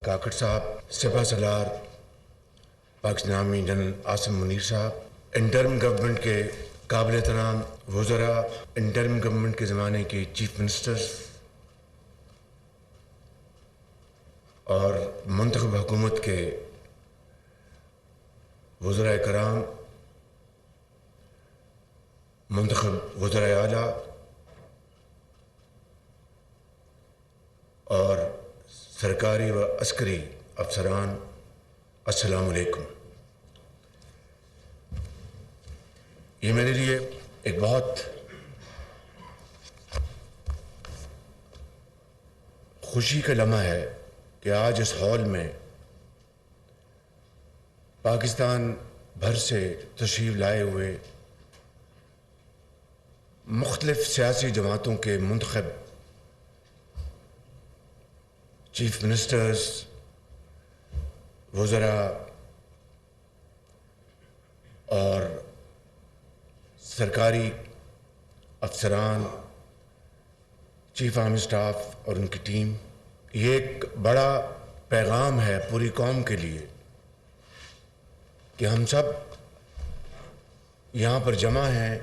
کاکڑ صاحب، سپہ سالار Pakistan army general Asim Munir صاحب، interim government کے قابل احترام وزراء، انٹرم گورنمنٹ کے زمانے کے چیف منسٹرز اور منتخب حکومت کے وزراء کرام، منتخب وزراء اعلیٰ اور سرکاری و عسکری افسران، السلام علیکم۔ یہ میرے لیے ایک بہت خوشی کا لمحہ ہے کہ آج اس ہال میں پاکستان بھر سے تشریف لائے ہوئے مختلف سیاسی جماعتوں کے منتخب چیف منسٹرز، وزراء اور سرکاری افسران، چیف آرمی سٹاف اور ان کی ٹیم، یہ ایک بڑا پیغام ہے پوری قوم کے لیے کہ ہم سب یہاں پر جمع ہیں،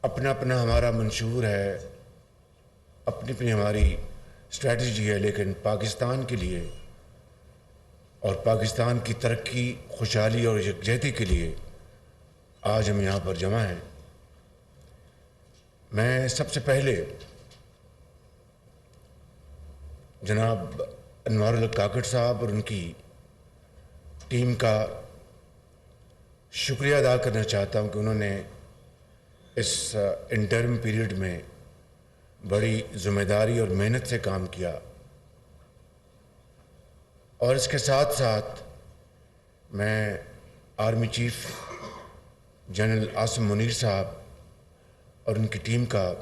اپنا اپنا ہمارا منشور ہے، اپنی اپنی ہماری اسٹریٹجی ہے، لیکن پاکستان کے لیے اور پاکستان کی ترقی، خوشحالی اور یکجہتی کے لیے آج ہم یہاں پر جمع ہیں۔ میں سب سے پہلے جناب انوار الحق کاکڑ صاحب اور ان کی ٹیم کا شکریہ ادا کرنا چاہتا ہوں کہ انہوں نے اس انٹرم پیریڈ میں بڑی ذمہ داری اور محنت سے کام کیا، اور اس کے ساتھ ساتھ میں army chief general Asim Munir صاحب اور ان کی ٹیم کا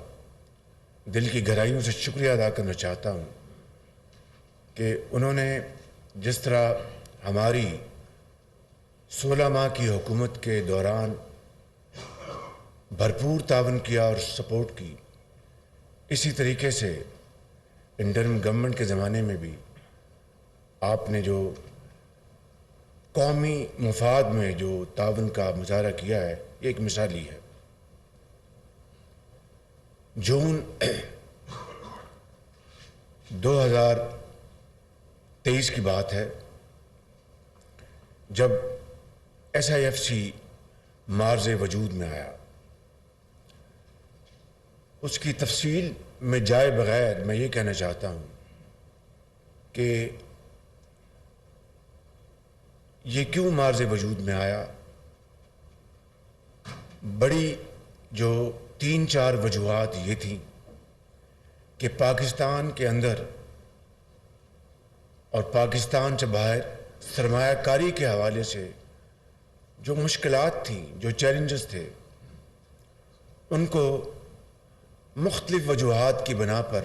دل کی گہرائیوں سے شکریہ ادا کرنا چاہتا ہوں کہ انہوں نے جس طرح ہماری 16 ماہ کی حکومت کے دوران بھرپور تعاون کیا اور سپورٹ کی، اسی طریقے سے انٹرم گورنمنٹ کے زمانے میں بھی آپ نے جو قومی مفاد میں جو تعاون کا مظاہرہ کیا ہے، یہ ایک مثالی ہے۔ جون 2023 کی بات ہے جب SIFC مارز وجود میں آیا۔ اس کی تفصیل میں جائے بغیر میں یہ کہنا چاہتا ہوں کہ یہ کیوں مارز وجود میں آیا۔ بڑی جو 3-4 وجوہات یہ تھیں کہ پاکستان کے اندر اور پاکستان سے باہر سرمایہ کاری کے حوالے سے جو مشکلات تھیں، جو چیلنجز تھے، ان کو مختلف وجوہات کی بنا پر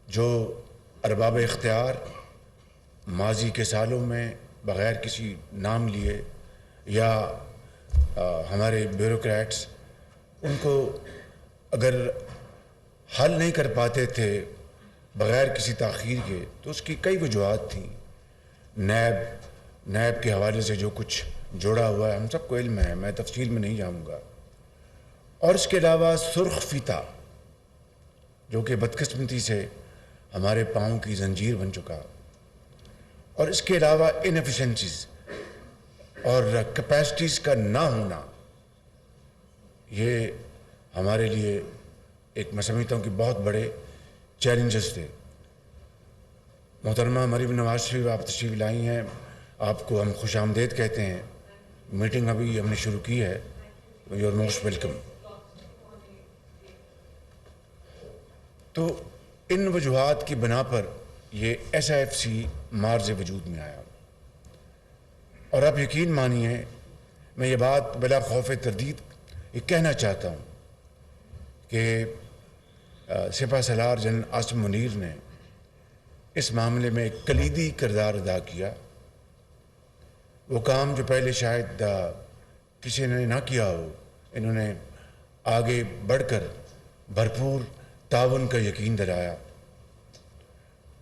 جو ارباب اختیار ماضی کے سالوں میں بغیر کسی نام لیے یا ہمارے بیوروکریٹس ان کو اگر حل نہیں کر پاتے تھے بغیر کسی تاخیر کے، تو اس کی کئی وجوہات تھیں۔ نیب کے حوالے سے جو کچھ جوڑا ہوا ہے ہم سب کو علم ہے، میں تفصیل میں نہیں جاؤں گا، اور اس کے علاوہ سرخ فیتہ جو کہ بدقسمتی سے ہمارے پاؤں کی زنجیر بن چکا، اور اس کے علاوہ انیفیشنسیز اور کیپیسٹیز کا نہ ہونا، یہ ہمارے لیے ایک میں سمجھتا ہوں کہ بہت بڑے چیلنجز تھے۔ محترمہ مریم نواز شریف، آپ تشریف لائی ہیں، آپ کو ہم خوش آمدید کہتے ہیں۔ میٹنگ ابھی ہم نے شروع کی ہے، یو آر موسٹ ویلکم۔ تو ان وجوہات کی بنا پر یہ SIFC مارز وجود میں آیا، اور آپ یقین مانیے میں یہ بات بلا خوف تردید یہ کہنا چاہتا ہوں کہ سپہ سالار جنرل عاصم منیر نے اس معاملے میں ایک کلیدی کردار ادا کیا۔ وہ کام جو پہلے شاید کسی نے نہ کیا ہو، انہوں نے آگے بڑھ کر بھرپور تعاون کا یقین دلایا۔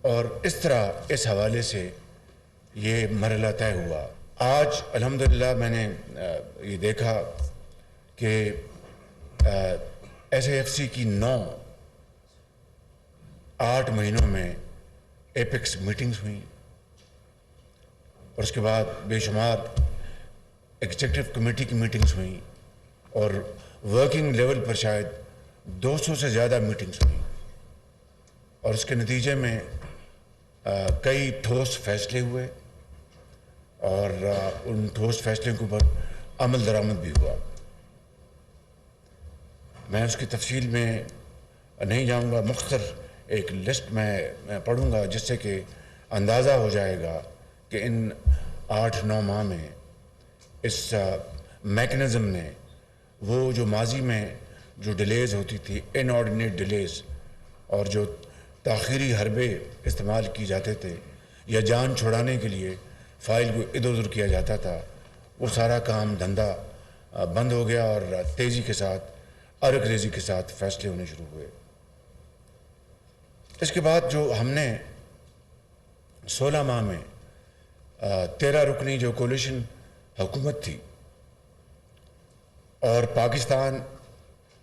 اور اس طرح اس حوالے سے یہ مرحلہ طے ہوا۔ آج الحمدللہ میں نے یہ دیکھا کہ ایس اے ایف سی کی 8 مہینوں میں ایپیکس میٹنگز ہوئیں، اور اس کے بعد بے شمار ایگزیکٹو کمیٹی کی میٹنگز ہوئیں، اور ورکنگ لیول پر شاید 200 سے زیادہ میٹنگز ہوئیں، اور اس کے نتیجے میں کئی ٹھوس فیصلے ہوئے، اور ان ٹھوس فیصلوں کے اوپر عمل درآمد بھی ہوا۔ میں اس کی تفصیل میں نہیں جاؤں گا، مختصر ایک لسٹ میں پڑھوں گا جس سے کہ اندازہ ہو جائے گا کہ ان 8-9 ماہ میں اس میکنزم نے وہ جو ماضی میں جو ڈیلیز ہوتی تھی، ان آرڈینیٹ ڈیلیز، اور جو تاخیری حربے استعمال کی جاتے تھے یا جان چھڑانے کے لیے فائل کو ادھر ادھر کیا جاتا تھا، وہ سارا کام دھندا بند ہو گیا، اور تیزی کے ساتھ ارک ریزی کے ساتھ فیصلے ہونے شروع ہوئے۔ اس کے بعد جو ہم نے 16 ماہ میں 13 رکنی جو کولیشن حکومت تھی، اور پاکستان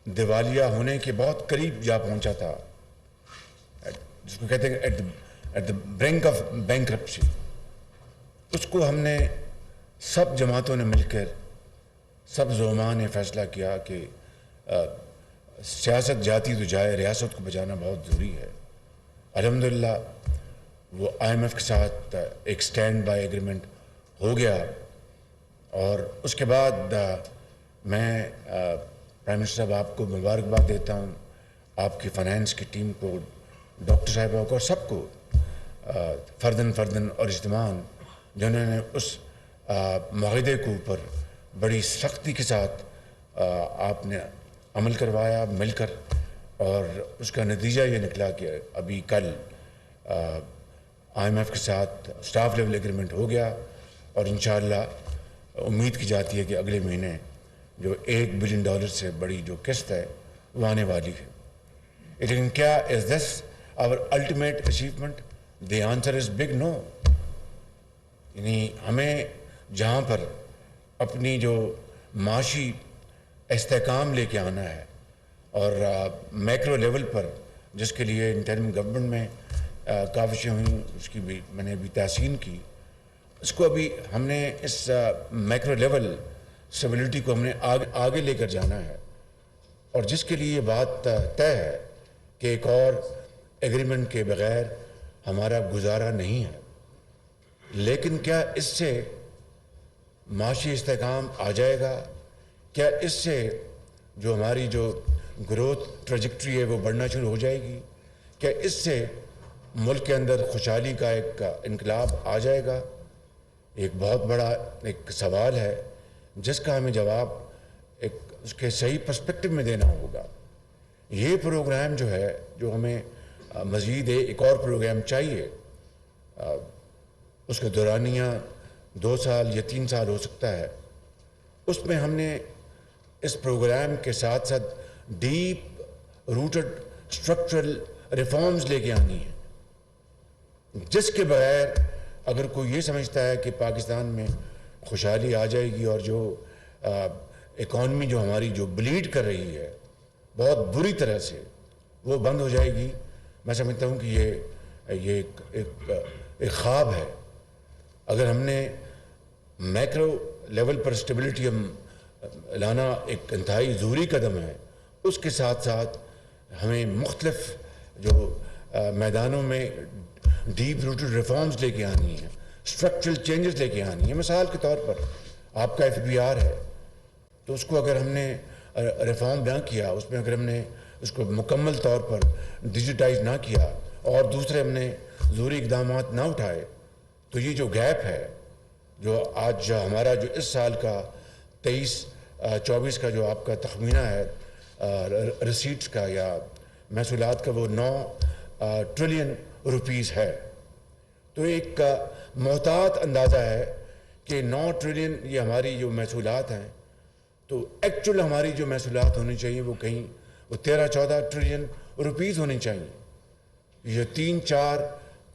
دیوالیہ ہونے کے بہت قریب جا پہنچا تھا، جس کو کہتے ہیں at the brink of bankruptcy, اس کو ہم نے سب جماعتوں نے مل کر، سب زعماء نے فیصلہ کیا کہ سیاست جاتی تو جائے، ریاست کو بچانا بہت ضروری ہے۔ الحمدللہ وہ آئی ایم ایف کے ساتھ ایک سٹینڈ بائی ایگریمنٹ ہو گیا، اور اس کے بعد میں پرائم منسٹر صاحب آپ کو مبارکباد دیتا ہوں، آپ کی فائنینس کی ٹیم کو، ڈاکٹر صاحبہ کو، اور سب کو فرداً اور اجتماعاً، جنہوں نے اس معاہدے کے اوپر بڑی سختی کے ساتھ آپ نے عمل کروایا مل کر، اور اس کا نتیجہ یہ نکلا کہ ابھی کل آئی ایم ایف کے ساتھ سٹاف لیول ایگریمنٹ ہو گیا، اور انشاءاللہ امید کی جاتی ہے کہ اگلے مہینے جو $1 بلین سے بڑی جو قسط ہے وہ آنے والی ہے۔ لیکن کیا is this our ultimate achievement? The answer is big no. یعنی ہمیں جہاں پر اپنی جو معاشی استحکام لے کے آنا ہے، اور میکرو لیول پر جس کے لیے انٹرم گورنمنٹ میں کاوشیں ہوئیں، اس کی بھی میں نے ابھی تحسین کی، اس کو ابھی ہم نے اس میکرو لیول اسٹیبلٹی کو ہم نے آگے لے کر جانا ہے، اور جس کے لیے یہ بات طے ہے کہ ایک اور ایگریمنٹ کے بغیر ہمارا گزارا نہیں ہے۔ لیکن کیا اس سے معاشی استحکام آ جائے گا؟ کیا اس سے جو ہماری جو گروتھ ٹریجکٹری ہے وہ بڑھنا شروع ہو جائے گی؟ کیا اس سے ملک کے اندر خوشحالی کا ایک انقلاب آ جائے گا؟ ایک بہت بڑا ایک سوال ہے جس کا ہمیں جواب ایک اس کے صحیح پرسپیکٹو میں دینا ہوگا۔ یہ پروگرام جو ہے، جو ہمیں مزید ایک اور پروگرام چاہیے، اس کا دورانیہ 2 سال یا 3 سال ہو سکتا ہے، اس میں ہم نے اس پروگرام کے ساتھ ساتھ ڈیپ روٹڈ اسٹرکچرل ریفارمز لے کے آنی ہیں، جس کے بغیر اگر کوئی یہ سمجھتا ہے کہ پاکستان میں خوشحالی آ جائے گی اور جو اکانومی جو ہماری جو بلیڈ کر رہی ہے بہت بری طرح سے وہ بند ہو جائے گی، میں سمجھتا ہوں کہ یہ ایک خواب ہے۔ اگر ہم نے میکرو لیول پر اسٹیبلٹی ہم لانا ایک انتہائی ضروری قدم ہے، اس کے ساتھ ساتھ ہمیں مختلف جو میدانوں میں ڈیپ روٹڈ ریفارمز لے کے آنی ہیں، اسٹرکچرل چینجز لے کے آنی ہیں۔ مثال کے طور پر آپ کا FBR ہے، تو اس کو اگر ہم نے ریفارم نہ کیا، اس میں اگر ہم نے اس کو مکمل طور پر ڈیجیٹائز نہ کیا، اور دوسرے ہم نے ضروری اقدامات نہ اٹھائے، تو یہ جو گیپ ہے، جو آج ہمارا جو اس سال کا 23-24 کا جو آپ کا تخمینہ ہے ریسیٹس کا یا محصولات کا، وہ 9 ٹریلین روپیز ہے، تو ایک محتاط اندازہ ہے کہ 9 ٹریلین یہ ہماری جو محصولات ہیں، تو ایکچول ہماری جو محصولات ہونی چاہیے وہ کہیں وہ 13-14 ٹریلین روپیز ہونی چاہیے۔ یہ 3-4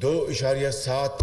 2.7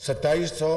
2700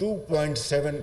2.7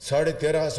1350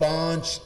5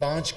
5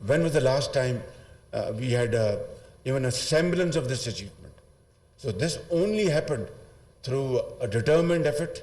When was the last time we had even a semblance of this achievement? So this only happened through a determined effort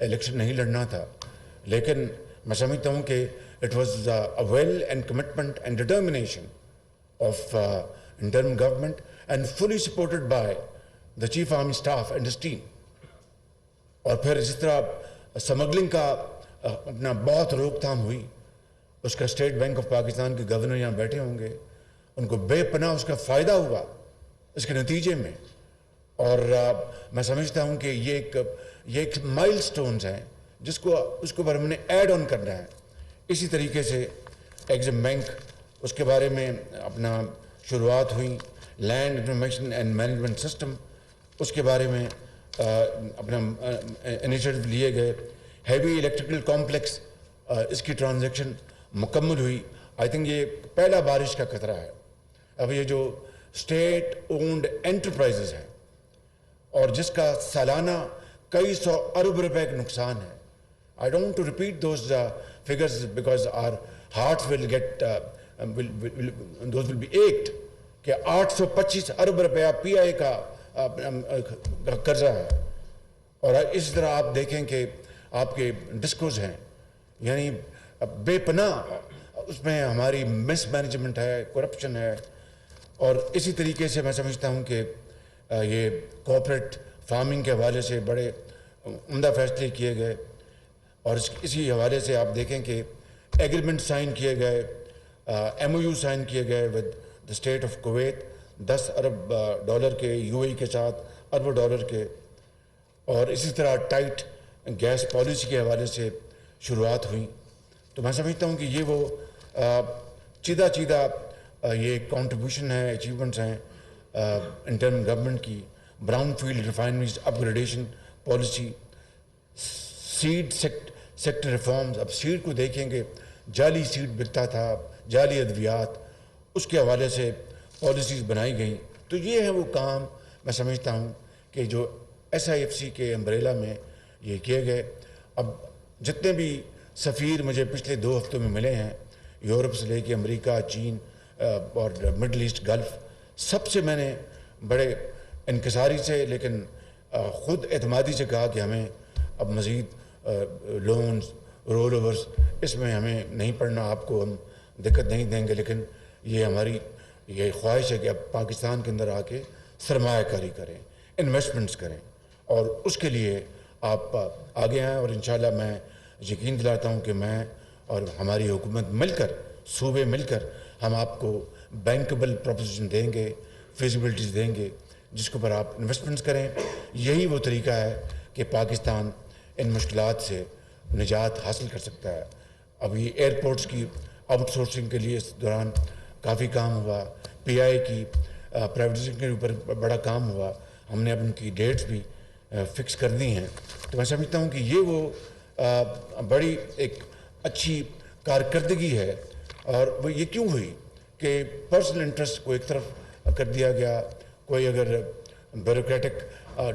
election نہیں لڑنا تھا، لیکن میں سمجھتا ہوں کہ it was a will and commitment and determination of interim government and fully supported by the chief army staff and his team. اور پھر جس طرح سمگلنگ کا اپنا بہت روک تھام ہوئی، اس کا اسٹیٹ بینک آف پاکستان کے گورنر یہاں بیٹھے ہوں گے، ان کو بے پناہ اس کا فائدہ ہوا اس کے نتیجے میں. اور میں سمجھتا ہوں کہ یہ ایک مائل سٹونز ہیں اس کے اوپر ہم نے ایڈ آن کرنا ہے. اسی طریقے سے ایگزم بینک، اس کے بارے میں اپنا شروعات ہوئی، land information and management system, اس کے بارے میں اپنا انیشیٹو لیے گئے. ہیوی الیکٹریکل کمپلیکس، اس کی ٹرانزیکشن مکمل ہوئی. آئی تھنک یہ پہلا بارش کا خطرہ ہے. اب یہ جو اسٹیٹ اونڈ انٹرپرائزز ہیں اور جس کا سالانہ کئی سو ارب روپے کا نقصان ہے، I don't to repeat those figures because our hearts will get those will be ached کہ 825 ارب روپیہ پی آئی کا قرضہ ہے. اور اس طرح آپ دیکھیں کہ آپ کے ڈسکوز ہیں، یعنی بے پناہ اس میں ہماری مس مینجمنٹ ہے، کرپشن ہے. اور اسی طریقے سے میں سمجھتا ہوں کہ یہ کوآپریٹ فارمنگ کے حوالے سے بڑے عمدہ فیصلے کیے گئے. اور اسی حوالے سے آپ دیکھیں کہ ایگریمنٹ سائن کیے گئے، ایم او یو سائن کیے گئے with the state of Kuwait, 10 Arab dollar کے، یو اے ای کے ساتھ ارب ڈالر کے. اور اسی طرح ٹائٹ گیس پالیسی کے حوالے سے شروعات ہوئیں. تو میں سمجھتا ہوں کہ یہ وہ چیدہ یہ کانٹریبیوشن ہے، اچیومنٹس ہیں انٹرم گورنمنٹ کی. Brownfield refineries upgradation policy, seed sector reforms. اب سیڈ کو دیکھیں گے، جعلی سیڈ بکتا تھا، جعلی ادویات، اس کے حوالے سے پالیسیز بنائی گئیں. تو یہ ہے وہ کام میں سمجھتا ہوں کہ جو ایس آئی ایف سی کے امبریلا میں یہ کیے گئے. اب جتنے بھی سفیر مجھے پچھلے 2 ہفتوں میں ملے ہیں، یورپ سے لے کے امریکہ، چین اور مڈل ایسٹ گلف، سب سے میں نے بڑے انکساری سے لیکن خود اعتمادی سے کہا کہ ہمیں اب مزید لونز، رول اوورز اس میں ہمیں نہیں پڑنا، آپ کو ہم دقت نہیں دیں گے، لیکن یہ ہماری یہ خواہش ہے کہ اب پاکستان کے اندر آ کے سرمایہ کاری کریں، انویسٹمنٹس کریں. اور اس کے لیے آپ آگے آئیں. اور انشاءاللہ میں یقین دلاتا ہوں کہ میں اور ہماری حکومت مل کر، صوبے مل کر، ہم آپ کو بینکبل پروپوزیشن دیں گے، فیزیبلٹیز دیں گے جس کے اوپر آپ انویسٹمنٹس کریں. یہی وہ طریقہ ہے کہ پاکستان ان مشکلات سے نجات حاصل کر سکتا ہے. ابھی ایئرپورٹس کی آؤٹ سورسنگ کے لیے اس دوران کافی کام ہوا، پی آئی کی پرائیویٹائزیشن کے اوپر بڑا کام ہوا. ہم نے اب ان کی ڈیٹس بھی فکس کر دی ہیں. تو میں سمجھتا ہوں کہ یہ وہ بڑی ایک اچھی کارکردگی ہے. اور وہ یہ کیوں ہوئی کہ پرسنل انٹرسٹ کو ایک طرف کر دیا گیا، کوئی اگر بیوروکریٹک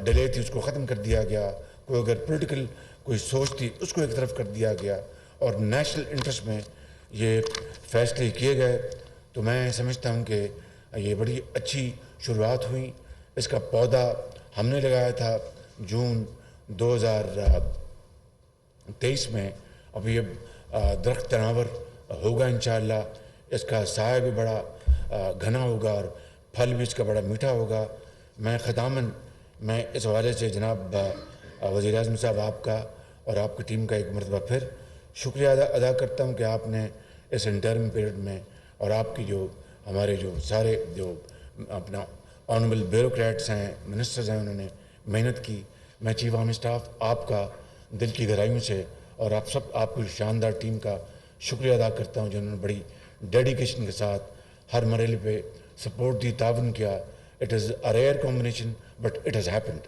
ڈیلے تھی اس کو ختم کر دیا گیا، کوئی اگر پولیٹیکل کوئی سوچ تھی اس کو ایک طرف کر دیا گیا، اور نیشنل انٹرسٹ میں یہ فیصلے کیے گئے. تو میں سمجھتا ہوں کہ یہ بڑی اچھی شروعات ہوئی. اس کا پودا ہم نے لگایا تھا جون 2023 میں. اب یہ درخت تناور ہوگا انشاءاللہ. اس کا سایہ بھی بڑا گھنا ہوگا اور پھل بھی اس کا بڑا میٹھا ہوگا. میں ختاماً میں اس حوالے سے جناب وزیر اعظم صاحب آپ کا اور آپ کی ٹیم کا ایک مرتبہ پھر شکریہ ادا کرتا ہوں کہ آپ نے اس انٹرم پیریڈ میں، اور آپ کی جو ہمارے جو سارے جو اپنا آنریبل بیوروکریٹس ہیں، منسٹرز ہیں، انہوں نے محنت کی. میں چیف آرمی اسٹاف آپ کا دل کی گہرائیوں سے اور آپ کی شاندار ٹیم کا شکریہ ادا کرتا ہوں جنہوں نے بڑی ڈیڈیکیشن کے ساتھ ہر مرحلے پہ سپورٹ دی، تعاون کیا. It is a rare combination but it has happened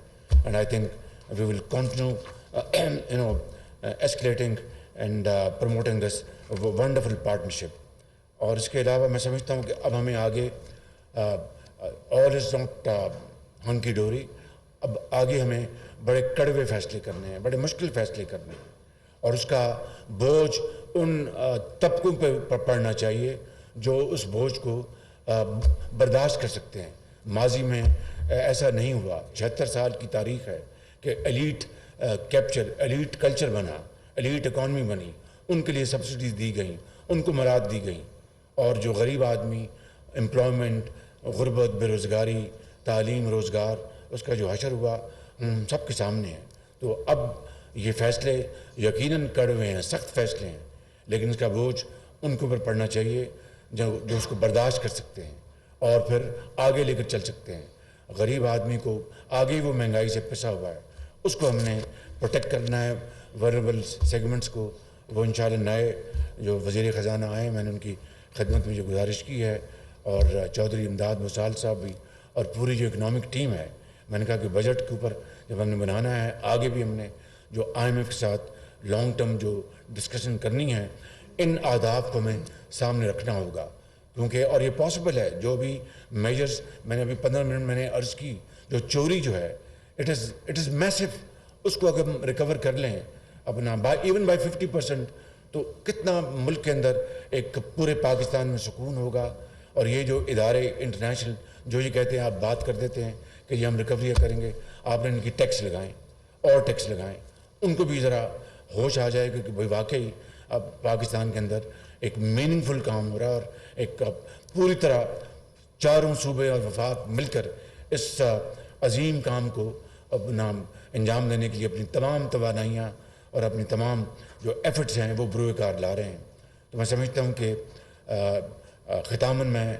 and I think we will continue escalating and promoting this wonderful partnership. اور اس کے علاوہ میں سمجھتا ہوں کہ اب ہمیں آگے all is not hunky dory. اب آگے ہمیں بڑے کڑوے فیصلے کرنے ہیں، بڑے مشکل فیصلے کرنے ہیں، اور اس کا بوجھ ان طبقوں پہ پڑنا چاہیے جو اس بوجھ کو برداشت کر سکتے ہیں. ماضی میں ایسا نہیں ہوا. 76 سال کی تاریخ ہے کہ ایلیٹ کیپچر، ایلیٹ کلچر بنا، ایلیٹ اکانومی بنی، ان کے لیے سبسڈیز دی گئیں، ان کو مراد دی گئیں، اور جو غریب آدمی امپلائمنٹ، غربت، بے روزگاری، تعلیم، روزگار، اس کا جو حشر ہوا ہم سب کے سامنے ہے۔ تو اب یہ فیصلے یقیناً کڑوے ہیں، سخت فیصلے ہیں، لیکن اس کا بوجھ ان کے اوپر پڑنا چاہیے جو اس کو برداشت کر سکتے ہیں اور پھر آگے لے کر چل سکتے ہیں۔ غریب آدمی کو آگے وہ مہنگائی سے پسا ہوا ہے، اس کو ہم نے پروٹیکٹ کرنا ہے، ورنیبل سیگمنٹس کو۔ وہ انشاءاللہ نئے جو وزیر خزانہ آئے ہیں، میں نے ان کی خدمت میں جو گزارش کی ہے، اور چودھری امداد مسال صاحب بھی، اور پوری جو اکنامک ٹیم ہے، میں نے کہا کہ بجٹ کے اوپر جب ہم نے بنانا ہے، آگے بھی ہم نے جو IMF کے ساتھ لانگ ٹرم جو ڈسکشن کرنی ہے، ان اہداف کو ہمیں سامنے رکھنا ہوگا، کیونکہ اور یہ پاسبل ہے۔ جو بھی میجرز میں نے ابھی 15 منٹ میں نے عرض کی، جو چوری جو ہے اٹ از میسو، اس کو اگر ہم ریکور کر لیں اپنا ایون بائی 50%، تو کتنا ملک کے اندر ایک پورے پاکستان میں سکون ہوگا۔ اور یہ جو ادارے انٹرنیشنل جو یہ کہتے ہیں، آپ بات کر دیتے ہیں کہ یہ ہم ریکوری کریں گے، آپ نے ان کی ٹیکس لگائیں اور ٹیکس لگائیں، ان کو بھی ذرا ہوش آ جائے گا کہ بھائی واقعی اب پاکستان کے اندر ایک میننگ فل کام ہو رہا ہے، اور ایک پوری طرح چاروں صوبے اور وفاق مل کر اس عظیم کام کو اپنا انجام دینے کے لیے اپنی تمام توانائیاں اور اپنی تمام جو ایفرٹس ہیں وہ بروئے کار لا رہے ہیں۔ تو میں سمجھتا ہوں کہ ختاماً میں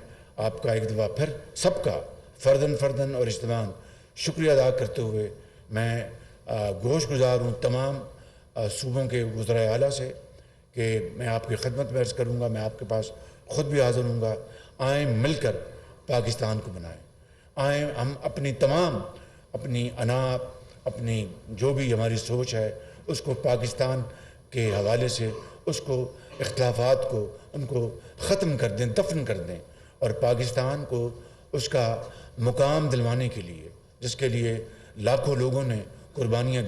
آپ کا ایک دفعہ پھر سب کا فرداً اور اجتماعاً شکریہ ادا کرتے ہوئے میں گوش گزار ہوں تمام صوبوں کے وزرائے اعلیٰ سے کہ میں آپ کی خدمت میں عرض کروں گا، میں آپ کے پاس خود بھی حاضر ہوں گا، آئیں مل کر پاکستان کو بنائیں، آئیں ہم اپنی انا، اپنی جو بھی ہماری سوچ ہے اس کو پاکستان کے حوالے سے اس کو اختلافات کو ان کو ختم کر دیں، دفن کر دیں، اور پاکستان کو اس کا مقام دلوانے کے لیے، جس کے لیے لاکھوں لوگوں نے قربانیاں دی